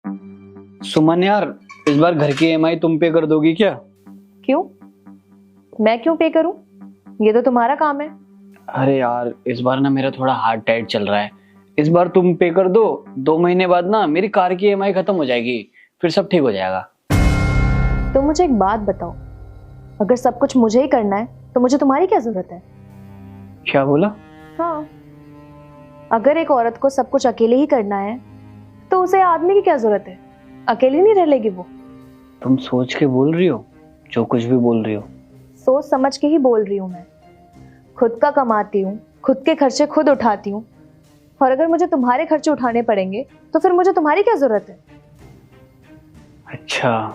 सुमन यार, इस बार घर की ईएमआई तुम पे कर दोगी क्या? क्यों? मैं क्यों पे करूं? ये तो तुम्हारा काम है। अरे यार, इस बार ना मेरा थोड़ा हार्ट टाइट चल रहा है। इस बार तुम पे कर दो। 2 महीने बाद ना मेरी कार की ईएमआई खत्म हो जाएगी, फिर सब ठीक हो जाएगा। तो मुझे एक बात बताओ, अगर सब कुछ मुझे ही करना है तो मुझे तुम्हारी क्या जरूरत है? क्या बोला? हाँ, अगर एक औरत को सब कुछ अकेले ही करना है तो उसे आदमी की क्या जरूरत है? अकेली नहीं रह लेगी वो। तुम सोच के बोल रही हो, जो कुछ भी बोल रही हो। सोच समझ के ही बोल रही हूँ मैं। खुद का कमाती हूँ, खुद के खर्चे खुद उठाती हूँ, और अगर मुझे तुम्हारे खर्चे उठाने पड़ेंगे तो फिर मुझे तुम्हारी क्या जरूरत है? अच्छा,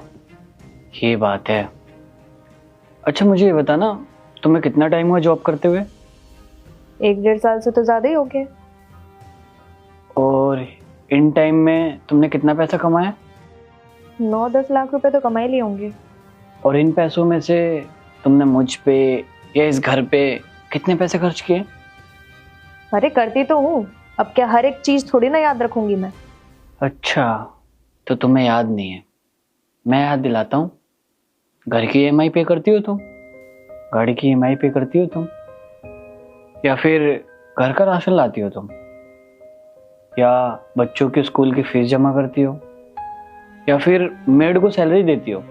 ये बात है। अच्छा मुझे ये बता ना, तुम्हें कितना टाइम हुआ जॉब करते हुए? 1-1.5 साल से तो ज्यादा ही हो गया। और इन टाइम में तुमने कितना पैसा कमाया? 9-10 लाख रुपए तो कमा ही लिए होंगे। और इन पैसों में से तुमने मुझ पे या इस घर पे कितने पैसे खर्च किए? अरे करती तो हूँ, अब क्या हर एक चीज थोड़ी ना याद रखूंगी मैं। अच्छा, तो तुम्हें याद नहीं है। मैं याद दिलाता हूँ। घर की ईएमआई पे करती हो तुम? गाड़ी की ईएमआई पे करती हो तुम? या फिर घर का राशन लाती हो तुम? या बच्चों के स्कूल की फीस जमा करती हो? या फिर मेड को सैलरी देती हो?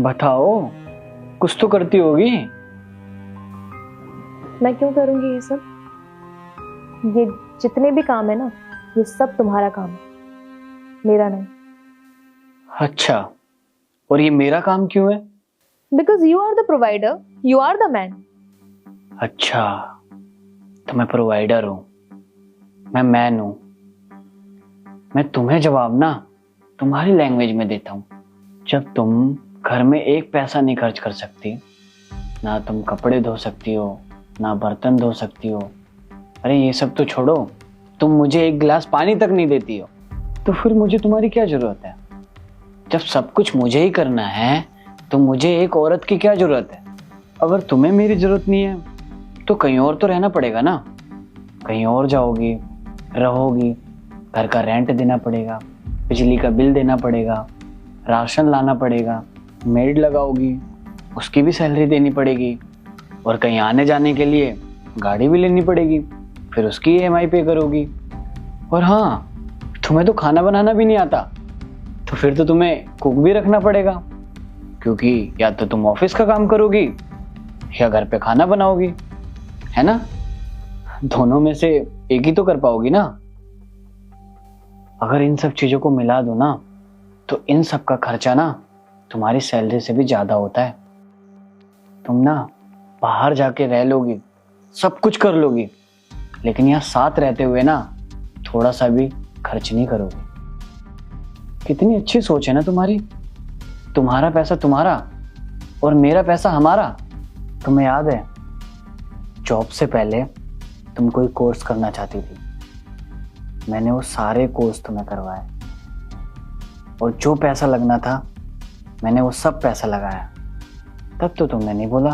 बताओ, कुछ तो करती होगी। मैं क्यों करूंगी ये सब? ये जितने भी काम है ना, ये सब तुम्हारा काम है, मेरा नहीं। अच्छा, और ये मेरा काम क्यों है? Because you are the provider, you are the man. अच्छा, तो मैं प्रोवाइडर हूं, मैं मैन हूं। मैं तुम्हें जवाब ना तुम्हारी लैंग्वेज में देता हूं। जब तुम घर में एक पैसा नहीं खर्च कर सकती, ना तुम कपड़े धो सकती हो, ना बर्तन धो सकती हो, अरे ये सब तो छोड़ो, तुम मुझे एक गिलास पानी तक नहीं देती हो, तो फिर मुझे तुम्हारी क्या जरूरत है? जब सब कुछ मुझे ही करना है तो मुझे एक औरत की क्या जरूरत है? अगर तुम्हें मेरी जरूरत नहीं है तो कहीं और तो रहना पड़ेगा ना। कहीं और जाओगी, रहोगी, घर का रेंट देना पड़ेगा, बिजली का बिल देना पड़ेगा, राशन लाना पड़ेगा, मेड लगाओगी, उसकी भी सैलरी देनी पड़ेगी, और कहीं आने जाने के लिए गाड़ी भी लेनी पड़ेगी, फिर उसकी ईएमआई पे करोगी। और हाँ, तुम्हें तो खाना बनाना भी नहीं आता, तो फिर तो तुम्हें कुक भी रखना पड़ेगा, क्योंकि या तो तुम ऑफिस का काम करोगी या घर पे खाना बनाओगी, है ना? दोनों में से एक ही तो कर पाओगी ना। अगर इन सब चीजों को मिला दो ना, तो इन सब का खर्चा ना तुम्हारी सैलरी से भी ज्यादा होता है। तुम ना बाहर जाके रह लोगी, सब कुछ कर लोगी, लेकिन यहाँ साथ रहते हुए ना थोड़ा सा भी खर्च नहीं करोगे। कितनी अच्छी सोच है ना तुम्हारी। तुम्हारा पैसा तुम्हारा और मेरा पैसा हमारा। तुम्हें याद है, जॉब से पहले तुम कोई कोर्स करना चाहती थी, मैंने वो सारे कोर्स तुम्हें करवाए, और जो पैसा लगना था मैंने वो सब पैसा लगाया। तब तो तुमने नहीं बोला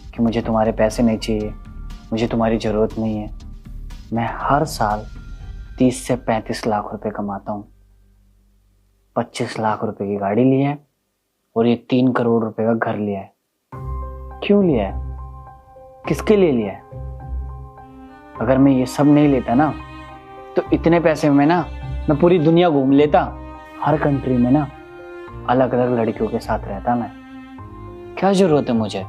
कि मुझे तुम्हारे पैसे नहीं चाहिए, मुझे तुम्हारी ज़रूरत नहीं है। मैं हर साल 30 से 35 लाख रुपए कमाता हूँ। 25 लाख रुपए की गाड़ी ली है और ये 3 करोड़ रुपए का घर लिया है। क्यों लिया है? किसके लिए लिया है? अगर मैं ये सब नहीं लेता ना, तो इतने पैसे में ना मैं पूरी दुनिया घूम लेता। हर कंट्री में ना अलग अलग लड़कियों के साथ रहता मैं। क्या जरूरत है मुझे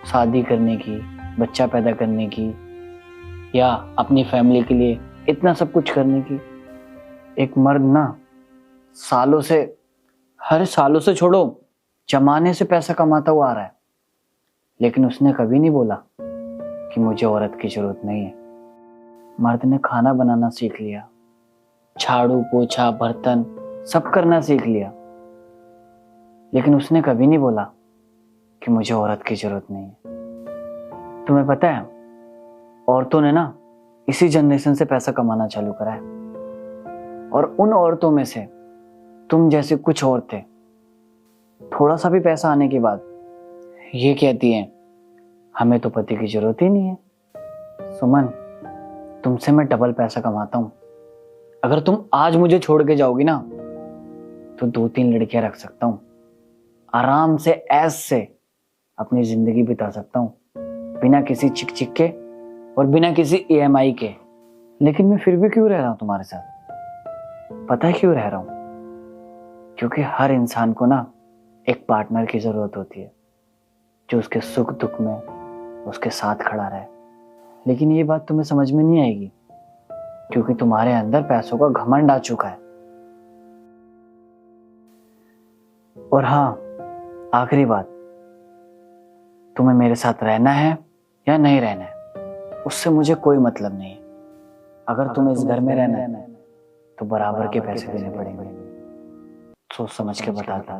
शादी करने की, बच्चा पैदा करने की, या अपनी फैमिली के लिए इतना सब कुछ करने की? एक मर्द ना सालों से, हर सालों से छोड़ो, जमाने से पैसा कमाता हुआ आ रहा है, लेकिन उसने कभी नहीं बोला कि मुझे औरत की जरूरत नहीं है। मर्द ने खाना बनाना सीख लिया, झाड़ू पोछा बर्तन सब करना सीख लिया, लेकिन उसने कभी नहीं बोला कि मुझे औरत की जरूरत नहीं है। तुम्हें पता है, औरतों ने ना इसी जनरेशन से पैसा कमाना चालू करा है, और उन औरतों में से तुम जैसे कुछ औरतें थोड़ा सा भी पैसा आने के बाद ये कहती हैं, हमें तो पति की जरूरत ही नहीं है। सुमन, तुमसे मैं डबल पैसा कमाता हूं। अगर तुम आज मुझे छोड़ के जाओगी ना, तो 2-3 लड़कियां रख सकता हूँ, आराम से ऐश से अपनी जिंदगी बिता सकता हूँ, बिना किसी चिक चिक के और बिना किसी EMI के। लेकिन मैं फिर भी क्यों रह रहा हूँ तुम्हारे साथ? पता है क्यों रह रहा हूँ? क्योंकि हर इंसान को ना एक पार्टनर की जरूरत होती है, जो उसके सुख दुख में उसके साथ खड़ा रहे। लेकिन ये बात तुम्हें समझ में नहीं आएगी, क्योंकि तुम्हारे अंदर पैसों का घमंड आ चुका है। और हाँ, आखिरी बात, तुम्हें मेरे साथ रहना है या नहीं रहना है, उससे मुझे कोई मतलब नहीं है। अगर तुम्हें इस घर में रहना है तो बराबर के पैसे देने पड़ेंगे। सोच समझ के बताता।